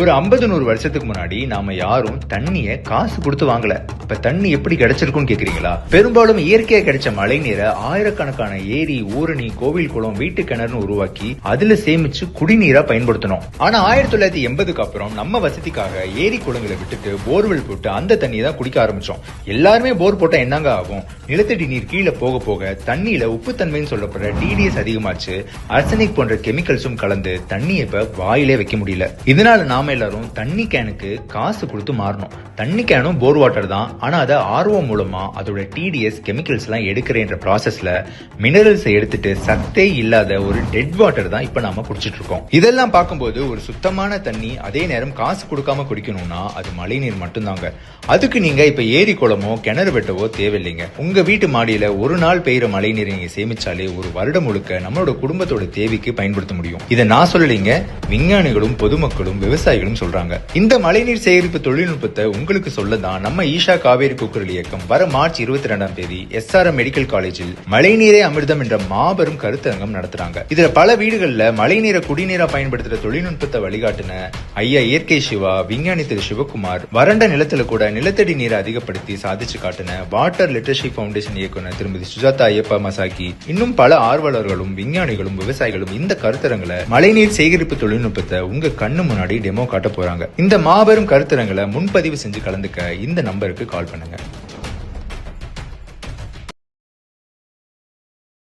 ஒரு 50-100 வருஷத்துக்கு முன்னாடி நாம யாரும் தண்ணிய காசு கொடுத்து வாங்கல. இப்ப தண்ணி எப்படி கிடைச்சிருக்கும்னு கேக்குறீங்களா? பெரும்பாலும் இயற்கையா கிடைச்ச மழை நீரை ஆயிரக்கணக்கான ஏரி, ஊரணி, கோவில், குளம், வீட்டு கிணறுன்னு உருவாக்கி அதுல சேமிச்சு குடிநீரா பயன்படுத்தணும். ஆனா 1980க்கு அப்புறம் நம்ம வசதிக்காக ஏரி குளங்களை விட்டுட்டு போர்வெல் போட்டு அந்த தண்ணியை தான் குடிக்க ஆரம்பிச்சோம். எல்லாருமே போர் போட்டா என்னங்க ஆகும்? நிலத்தடி நீர் கீழே போக போக தண்ணியில உப்புத்தன்மைன்னு சொல்லப்படுற டிடிஎஸ் அதிகமாச்சு. அர்சனிக் போன்ற கெமிக்கல்ஸும் கலந்து தண்ணியை இப்ப வாயிலே வைக்க முடியல. இதனால நாம எல்லாரும் தண்ணி கேனுக்கு காசு கொடுத்து மாறணும். தண்ணி கேனும் போர் வாட்டர் தான். ஆனா அதை ஆர்ஓ மூலமா அதோட டிடிஎஸ் கெமிக்கல்ஸ் எல்லாம் எடுக்கிற ப்ராசஸ்ல மினரல்ஸ் எடுத்துட்டு சத்தே இல்லாத ஒரு டெட் வாட்டர் தான் இப்ப நாம குடிச்சிட்டு இருக்கோம். இதெல்லாம் பார்க்கும்போது ஒரு சுத்தமான தண்ணி அதே நேரம் காசு கொடுக்காம குடிக்கணும்னா அது மழை நீர் மட்டும்தாங்க. அதுக்கு நீங்க இப்ப ஏரி குளமோ கிணறு வெட்டவோ தேவையில்லைங்க. உங்க வீட்டு மாடியில ஒரு நாள் பெய்யுற மழை நீரை நீங்க சேமிச்சாலே ஒரு வருடம் முழுக்க நம்மளோட குடும்பத்தோட தேவைக்கு பயன்படுத்த முடியும். இதை நான் சொல்லலைங்க, விஞ்ஞானிகளும் பொதுமக்களும் விவசாயிகளும் சொல்றாங்க. இந்த மழைநீர் சேகரிப்பு தொழில்நுட்பத்தை உங்களுக்கு சொல்லதான் நம்ம ஈஷா காவேரி கூக்குரல் இயக்கம் வர மார்ச் 22ஆம் தேதி SRM மெடிக்கல் காலேஜில் மழைநீரே அமிர்தம் என்ற மாபெரும் கருத்தரங்கம் நடத்துறாங்க. இதுல பல வீடுகள்ல மழைநீரை குடிநீரா பயன்படுத்துற தொழில்நுட்பத்தை வழிகாட்டுன ஐயா இயற்கை சிவா, விஞ்ஞானி திரு சிவகுமார், வறண்ட நிலத்துல கூட நிலத்தடி நீரை அதிகப்படுத்தி சாதிச்சு காட்டின வாட்டர் லிட்டரஷிப் பவுண்டேஷன் இயக்குனர் திருமதி சுஜாதா ஐயப்பா மசாக்கி, இன்னும் பல ஆர்வலர்களும் விஞ்ஞானிகளும் விவசாயிகளும் இந்த கருத்தரங்களை மழைநீர் சேகரிப்பு தொழில்நுட்பத்தை உங்க கண்ணு முன்னாடி டெமோ காட்ட போறாங்க. இந்த மாபெரும் கருத்தரங்களை முன்பதிவு செஞ்சு கலந்துக்க இந்த நம்பருக்கு கால் பண்ணுங்க.